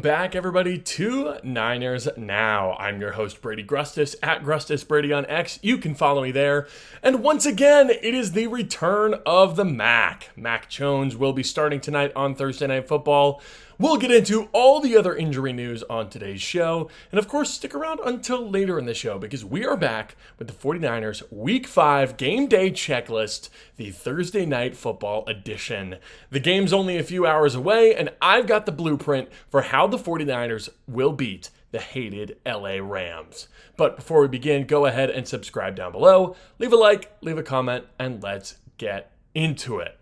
Back, everybody, to Niners Now. I'm your host, Brady Grustas, at Grustas Brady on X. You can follow me there. And once again, it is the return of the Mac. Mac Jones will be starting tonight on Thursday Night Football. We'll get into all the other injury news on today's show. And of course, stick around until later in the show because we are back with the 49ers Week 5 Game Day Checklist, the Thursday Night Football edition. The game's only a few hours away, and I've got the blueprint for how the 49ers will beat the hated LA Rams. But before we begin, go ahead and subscribe down below, leave a like, leave a comment, and let's get into it.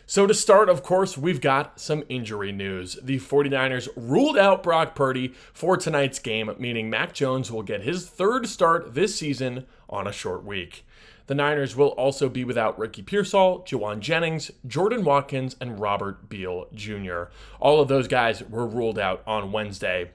So to start, of course, we've got some injury news. The 49ers ruled out Brock Purdy for tonight's game, meaning Mac Jones will get his third start this season on a short week. The Niners will also be without Ricky Pearsall, Juwan Jennings, Jordan Watkins, and Robert Beal Jr. All of those guys were ruled out on Wednesday.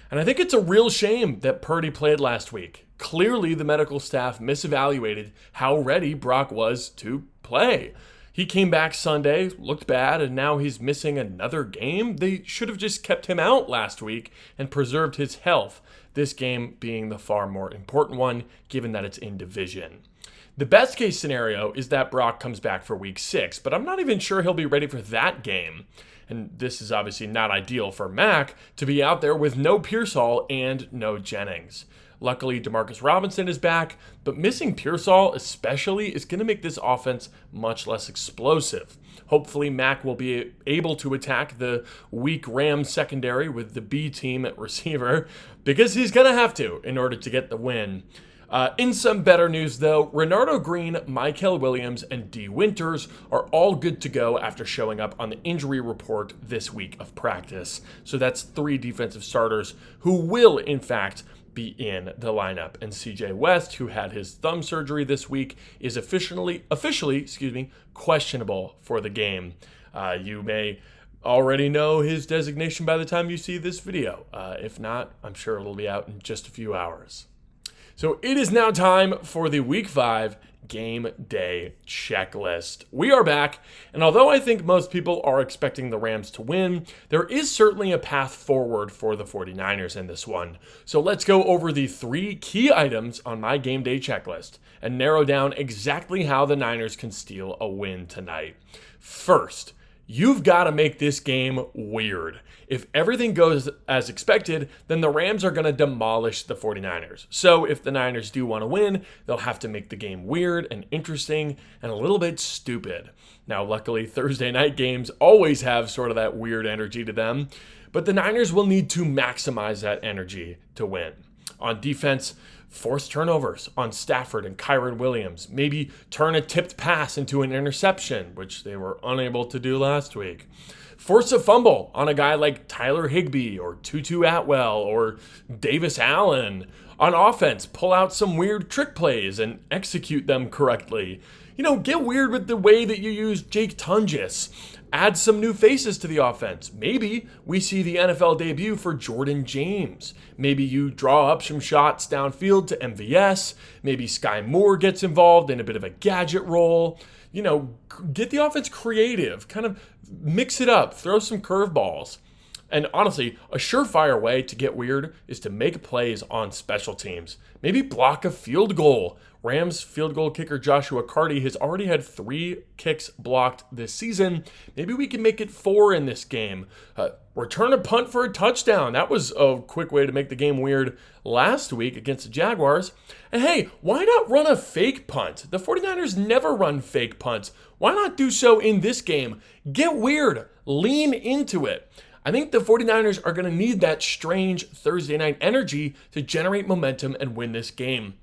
And I think it's a real shame that Purdy played last week. Clearly, the medical staff misevaluated how ready Brock was to play. He came back Sunday, looked bad, and now he's missing another game. They should have just kept him out last week and preserved his health, this game being the far more important one, given that it's in division. The best case scenario is that Brock comes back for week 6, but I'm not even sure he'll be ready for that game. And this is obviously not ideal for Mac to be out there with no Pearsall and no Jennings. Luckily, Demarcus Robinson is back, but missing Pearsall especially is going to make this offense much less explosive. Hopefully, Mac will be able to attack the weak Rams secondary with the B team at receiver, because he's going to have to in order to get the win. In some better news, though, Renardo Green, Michael Williams, and D. Winters are all good to go after showing up on the injury report this week of practice. So that's 3 defensive starters who will, in fact, be in the lineup. And CJ West, who had his thumb surgery this week, is officially, questionable for the game. You may already know his designation by the time you see this video. If not, I'm sure it'll be out in just a few hours. So it is now time for the Week 5 Game Day Checklist. We are back, and although I think most people are expecting the Rams to win, there is certainly a path forward for the 49ers in this one. So let's go over the 3 key items on my Game Day Checklist and narrow down exactly how the Niners can steal a win tonight. First, you've got to make this game weird. If everything goes as expected, then the Rams are going to demolish the 49ers. So if the Niners do want to win, they'll have to make the game weird and interesting and a little bit stupid. Now, luckily, Thursday night games always have sort of that weird energy to them, but the Niners will need to maximize that energy to win. On defense, force turnovers on Stafford and Kyren Williams. Maybe turn a tipped pass into an interception, which they were unable to do last week. Force a fumble on a guy like Tyler Higbee or Tutu Atwell or Davis Allen. On offense, pull out some weird trick plays and execute them correctly. Get weird with the way that you use Jake Tunges. Add some new faces to the offense. Maybe we see the NFL debut for Jordan James. Maybe you draw up some shots downfield to MVS. Maybe Sky Moore gets involved in a bit of a gadget role. Get the offense creative, kind of mix it up, throw some curveballs. And honestly, a surefire way to get weird is to make plays on special teams. Maybe block a field goal. Rams field goal kicker Joshua Carty has already had 3 kicks blocked this season. Maybe we can make it 4 in this game. Return a punt for a touchdown. That was a quick way to make the game weird last week against the Jaguars. And hey, why not run a fake punt? The 49ers never run fake punts. Why not do so in this game? Get weird. Lean into it. I think the 49ers are going to need that strange Thursday night energy to generate momentum and win this game,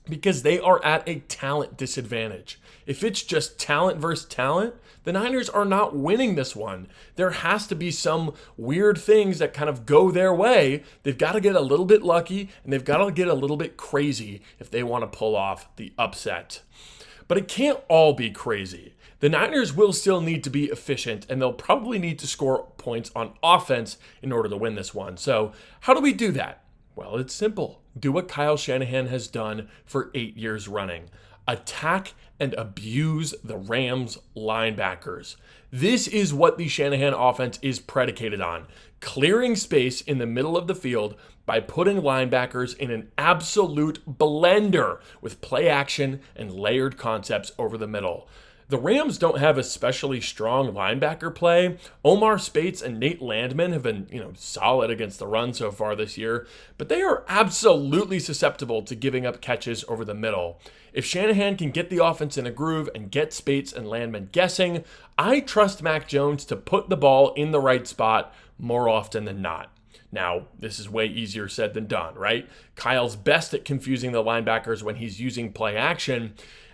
because they are at a talent disadvantage. If it's just talent versus talent, the Niners are not winning this one. There has to be some weird things that kind of go their way. They've got to get a little bit lucky, and they've got to get a little bit crazy if they want to pull off the upset. But it can't all be crazy. The Niners will still need to be efficient, and they'll probably need to score points on offense in order to win this one. So how do we do that? Well, it's simple. Do what Kyle Shanahan has done for 8 years running. Attack and abuse the Rams linebackers. This is what the Shanahan offense is predicated on. clearing space in the middle of the field by putting linebackers in an absolute blender with play action and layered concepts over the middle. The Rams don't have especially strong linebacker play. Omar Spates and Nate Landman have been, solid against the run so far this year, but they are absolutely susceptible to giving up catches over the middle. If Shanahan can get the offense in a groove and get Spates and Landman guessing, I trust Mac Jones to put the ball in the right spot more often than not. Now, this is way easier said than done, right? Kyle's best at confusing the linebackers when he's using play action.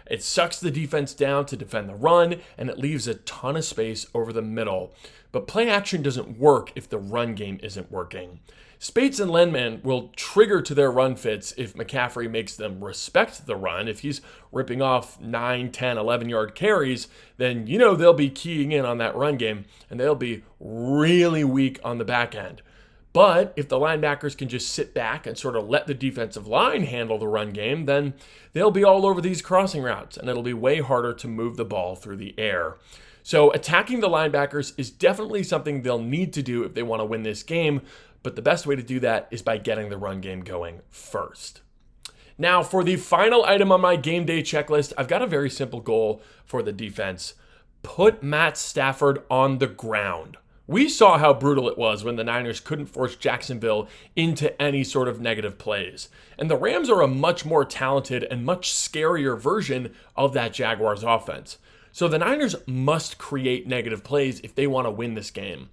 It sucks the defense down to defend the run, and it leaves a ton of space over the middle. But play action doesn't work if the run game isn't working. Spates and Landman will trigger to their run fits if McCaffrey makes them respect the run. If he's ripping off 9, 10, 11-yard carries, then they'll be keying in on that run game, and they'll be really weak on the back end. But if the linebackers can just sit back and sort of let the defensive line handle the run game, then they'll be all over these crossing routes, and it'll be way harder to move the ball through the air. So attacking the linebackers is definitely something they'll need to do if they want to win this game, but the best way to do that is by getting the run game going first. Now, for the final item on my game day checklist, I've got a very simple goal for the defense. Put Matt Stafford on the ground. We saw how brutal it was when the Niners couldn't force Jacksonville into any sort of negative plays. And the Rams are a much more talented and much scarier version of that Jaguars offense. So the Niners must create negative plays if they want to win this game.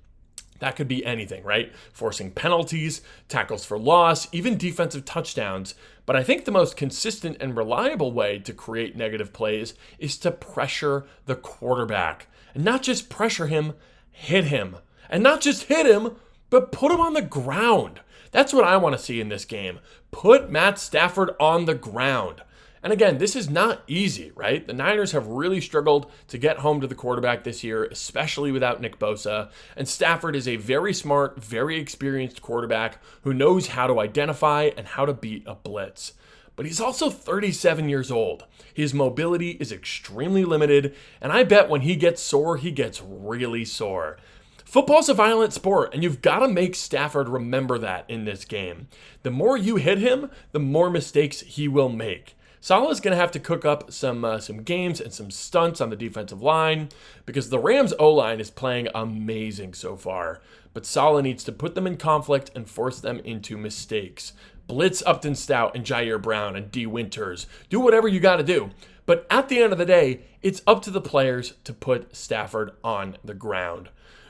That could be anything, right? Forcing penalties, tackles for loss, even defensive touchdowns. But I think the most consistent and reliable way to create negative plays is to pressure the quarterback. And not just pressure him, hit him. And not just hit him, but put him on the ground. That's what I want to see in this game. Put Matt Stafford on the ground. And again, this is not easy, right? The Niners have really struggled to get home to the quarterback this year, especially without Nick Bosa. And Stafford is a very smart, very experienced quarterback who knows how to identify and how to beat a blitz. But he's also 37 years old. His mobility is extremely limited, and I bet when he gets sore, he gets really sore. Football's a violent sport, and you've got to make Stafford remember that in this game. The more you hit him, the more mistakes he will make. Saleh's going to have to cook up some games and some stunts on the defensive line because the Rams' O-line is playing amazing so far. But Saleh needs to put them in conflict and force them into mistakes. Blitz Upton Stout and Jair Brown and D. Winters. Do whatever you got to do. But at the end of the day, it's up to the players to put Stafford on the ground.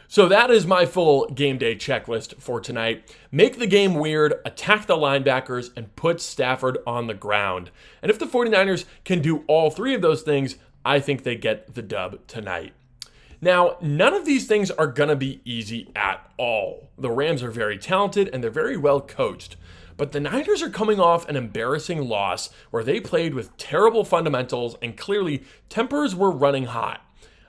So that is my full game day checklist for tonight. Make the game weird, attack the linebackers, and put Stafford on the ground. And if the 49ers can do all three of those things, I think they get the dub tonight. Now, none of these things are going to be easy at all. The Rams are very talented and they're very well coached. But the Niners are coming off an embarrassing loss where they played with terrible fundamentals and clearly tempers were running hot.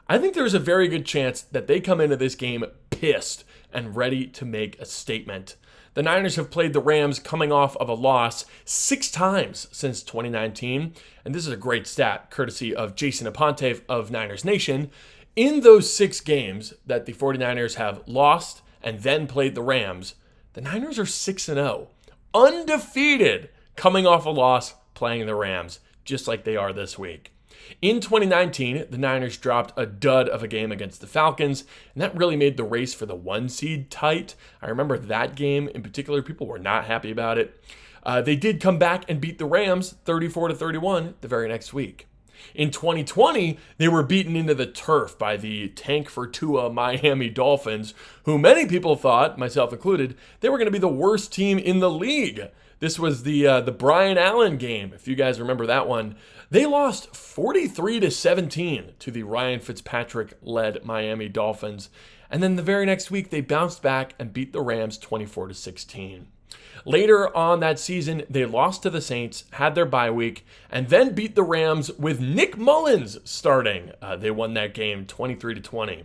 I think there's a very good chance that they come into this game pissed and ready to make a statement. The Niners have played the Rams coming off of a loss 6 times since 2019, and this is a great stat courtesy of Jason Aponte of Niners Nation. In those 6 games that the 49ers have lost and then played the Rams, the Niners are 6-0, undefeated, coming off a loss playing the Rams, just like they are this week. In 2019, the Niners dropped a dud of a game against the Falcons, and that really made the race for the 1 seed tight. I remember that game in particular. People were not happy about it. They did come back and beat the Rams 34-31 the very next week. In 2020, they were beaten into the turf by the tank for Tua Miami Dolphins, who many people thought, myself included, they were going to be the worst team in the league. This was the Brian Allen game, if you guys remember that one. They lost 43-17 to the Ryan Fitzpatrick-led Miami Dolphins. And then the very next week, they bounced back and beat the Rams 24-16. Later on that season, they lost to the Saints, had their bye week, and then beat the Rams with Nick Mullins starting. They won that game 23-20.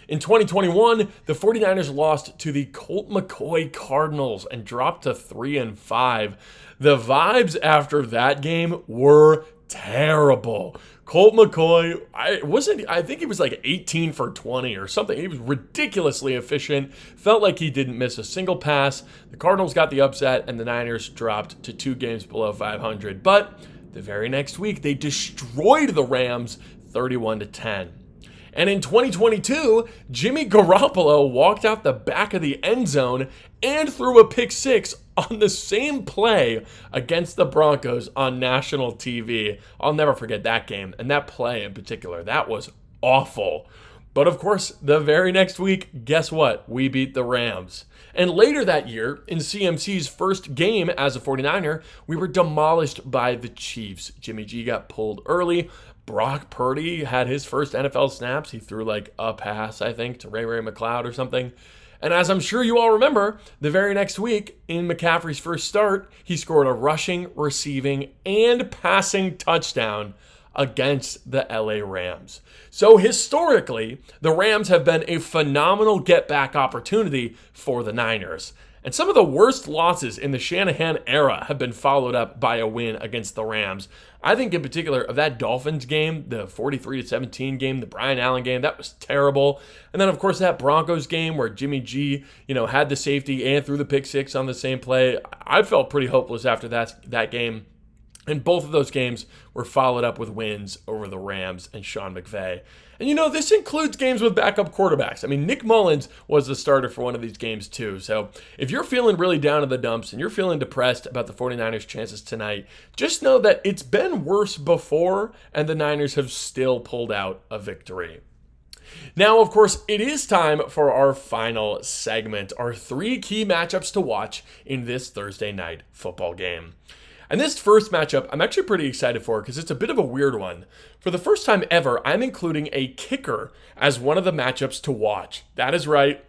In 2021, the 49ers lost to the Colt McCoy Cardinals and dropped to 3-5. The vibes after that game were terrible. Colt McCoy, I think he was like 18 for 20 or something. He was ridiculously efficient. Felt like he didn't miss a single pass. The Cardinals got the upset, and the Niners dropped to 2 games below 500. But the very next week, they destroyed the Rams 31-10. And in 2022, Jimmy Garoppolo walked out the back of the end zone and threw a pick six on the same play against the Broncos on national TV. I'll never forget that game, and that play in particular. That was awful. But of course, the very next week, guess what? We beat the Rams. And later that year, in CMC's first game as a 49er, we were demolished by the Chiefs. Jimmy G got pulled early. Brock Purdy had his first NFL snaps. He threw like a pass, I think, to Ray McCloud or something. And as I'm sure you all remember, the very next week, in McCaffrey's first start, he scored a rushing, receiving, and passing touchdown against the LA Rams. So historically, the Rams have been a phenomenal get-back opportunity for the Niners. And some of the worst losses in the Shanahan era have been followed up by a win against the Rams. I think in particular of that Dolphins game, the 43-17 game, the Brian Allen game, that was terrible. And then of course that Broncos game where Jimmy G, had the safety and threw the pick six on the same play. I felt pretty hopeless after that game. And both of those games were followed up with wins over the Rams and Sean McVay. And this includes games with backup quarterbacks. I mean, Nick Mullins was the starter for one of these games too. So if you're feeling really down in the dumps and you're feeling depressed about the 49ers' chances tonight, just know that it's been worse before and the Niners have still pulled out a victory. Now, of course, it is time for our final segment, our 3 key matchups to watch in this Thursday night football game. And this first matchup, I'm actually pretty excited for because it's a bit of a weird one. For the first time ever, I'm including a kicker as one of the matchups to watch. That is right.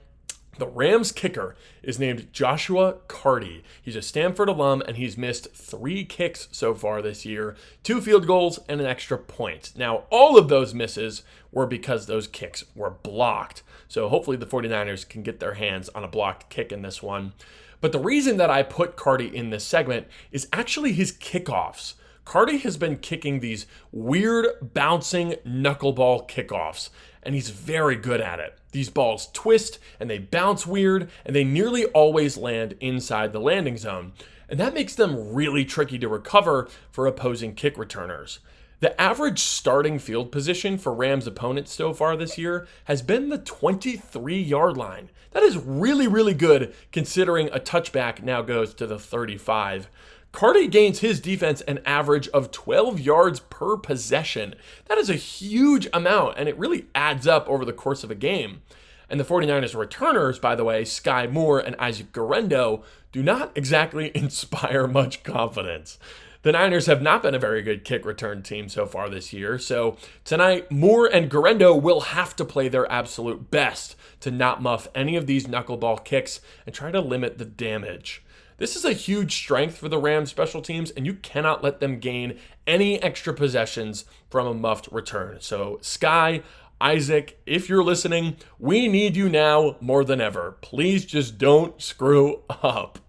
The Rams kicker is named Joshua Carty. He's a Stanford alum, and he's missed 3 kicks so far this year, 2 field goals and an extra point. Now, all of those misses were because those kicks were blocked. So hopefully the 49ers can get their hands on a blocked kick in this one. But the reason that I put Carty in this segment is actually his kickoffs. Carty has been kicking these weird, bouncing knuckleball kickoffs, and he's very good at it. These balls twist, and they bounce weird, and they nearly always land inside the landing zone. And that makes them really tricky to recover for opposing kick returners. The average starting field position for Rams opponents so far this year has been the 23-yard line. That is really, really good considering a touchback now goes to the 35. Carty gains his defense an average of 12 yards per possession. That is a huge amount, and it really adds up over the course of a game. And the 49ers returners, by the way, Sky Moore and Isaac Guerendo, do not exactly inspire much confidence. The Niners have not been a very good kick return team so far this year, so tonight Moore and Guerendo will have to play their absolute best to not muff any of these knuckleball kicks and try to limit the damage. This is a huge strength for the Rams special teams, and you cannot let them gain any extra possessions from a muffed return. So Sky, Isaac, if you're listening, we need you now more than ever. Please just don't screw up.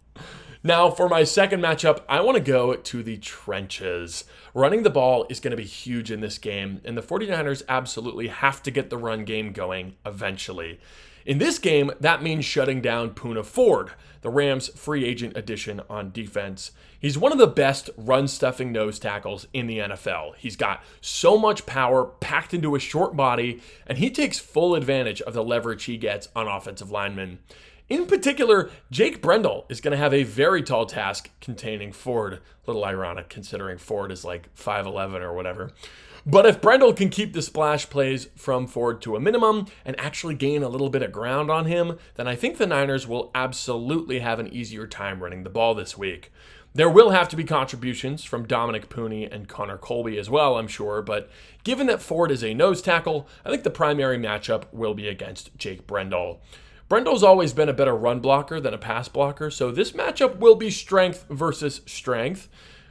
Now, for my second matchup, I want to go to the trenches. Running the ball is going to be huge in this game, and the 49ers absolutely have to get the run game going eventually. In this game, that means shutting down Poona Ford, the Rams' free agent addition on defense. He's one of the best run-stuffing nose tackles in the NFL. He's got so much power packed into a short body, and he takes full advantage of the leverage he gets on offensive linemen. In particular, Jake Brendel is going to have a very tall task containing Ford. A little ironic considering Ford is like 5'11 or whatever. But if Brendel can keep the splash plays from Ford to a minimum and actually gain a little bit of ground on him, then I think the Niners will absolutely have an easier time running the ball this week. There will have to be contributions from Dominic Pooney and Connor Colby as well, I'm sure, but given that Ford is a nose tackle, I think the primary matchup will be against Jake Brendel. Brendel's always been a better run blocker than a pass blocker, so this matchup will be strength versus strength.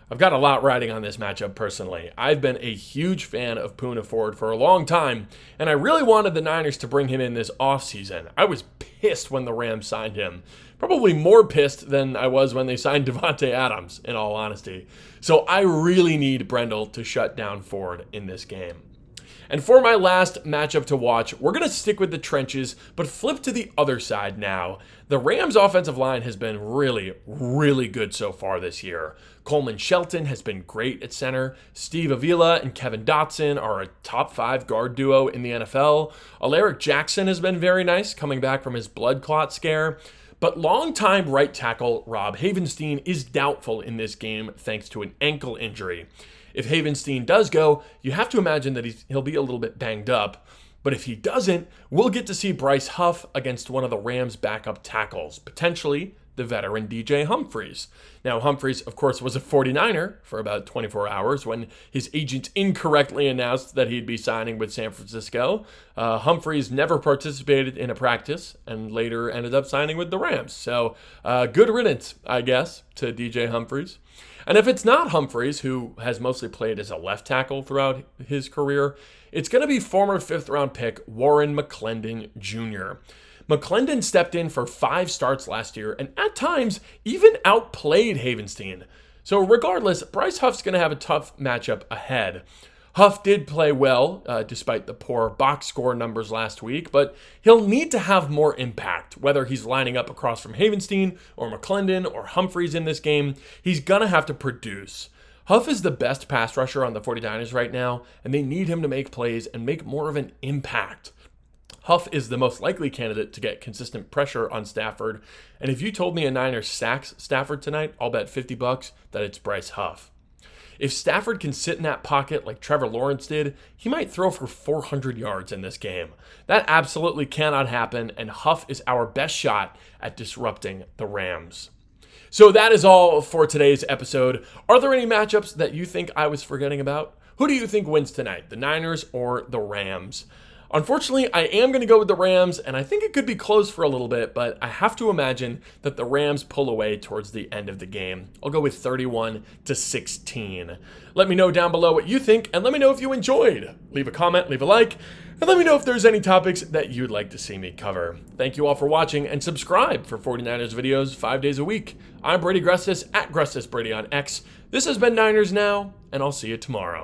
I've got a lot riding on this matchup personally. I've been a huge fan of Poona Ford for a long time, and I really wanted the Niners to bring him in this offseason. I was pissed when the Rams signed him. probably more pissed than I was when they signed Devontae Adams, in all honesty. So I really need Brendel to shut down Ford in this game. And for my last matchup to watch, we're going to stick with the trenches, but flip to the other side now. The Rams' offensive line has been really, really good so far this year. Coleman Shelton has been great at center. Steve Avila and Kevin Dotson are a top 5 guard duo in the NFL. Alaric Jackson has been very nice, coming back from his blood clot scare. But longtime right tackle Rob Havenstein is doubtful in this game thanks to an ankle injury. If Havenstein does go, you have to imagine that he'll be a little bit banged up. But if he doesn't, we'll get to see Bryce Huff against one of the Rams' backup tackles, potentially the veteran DJ Humphries. Now, Humphries, of course, was a 49er for about 24 hours when his agent incorrectly announced that he'd be signing with San Francisco. Humphries never participated in a practice and later ended up signing with the Rams. So, good riddance, I guess, to DJ Humphries. And if it's not Humphries, who has mostly played as a left tackle throughout his career, it's going to be former 5th-round pick Warren McClendon Jr. McClendon stepped in for 5 starts last year and at times even outplayed Havenstein. So regardless, Bryce Huff's going to have a tough matchup ahead. Huff did play well, despite the poor box score numbers last week, but he'll need to have more impact, whether he's lining up across from Havenstein or McClendon or Humphries in this game. He's going to have to produce. Huff is the best pass rusher on the 49ers right now, and they need him to make plays and make more of an impact. Huff is the most likely candidate to get consistent pressure on Stafford, and if you told me a Niner sacks Stafford tonight, I'll bet $50 that it's Bryce Huff. If Stafford can sit in that pocket like Trevor Lawrence did, he might throw for 400 yards in this game. That absolutely cannot happen, and Huff is our best shot at disrupting the Rams. So that is all for today's episode. Are there any matchups that you think I was forgetting about? Who do you think wins tonight, the Niners or the Rams? Unfortunately, I am going to go with the Rams, and I think it could be close for a little bit, but I have to imagine that the Rams pull away towards the end of the game. I'll go with 31-16. Let me know down below what you think, and let me know if you enjoyed. Leave a comment, leave a like, and let me know if there's any topics that you'd like to see me cover. Thank you all for watching, and subscribe for 49ers videos 5 days a week. I'm Brady Grustas, at GrustasBrady on X. This has been Niners Now, and I'll see you tomorrow.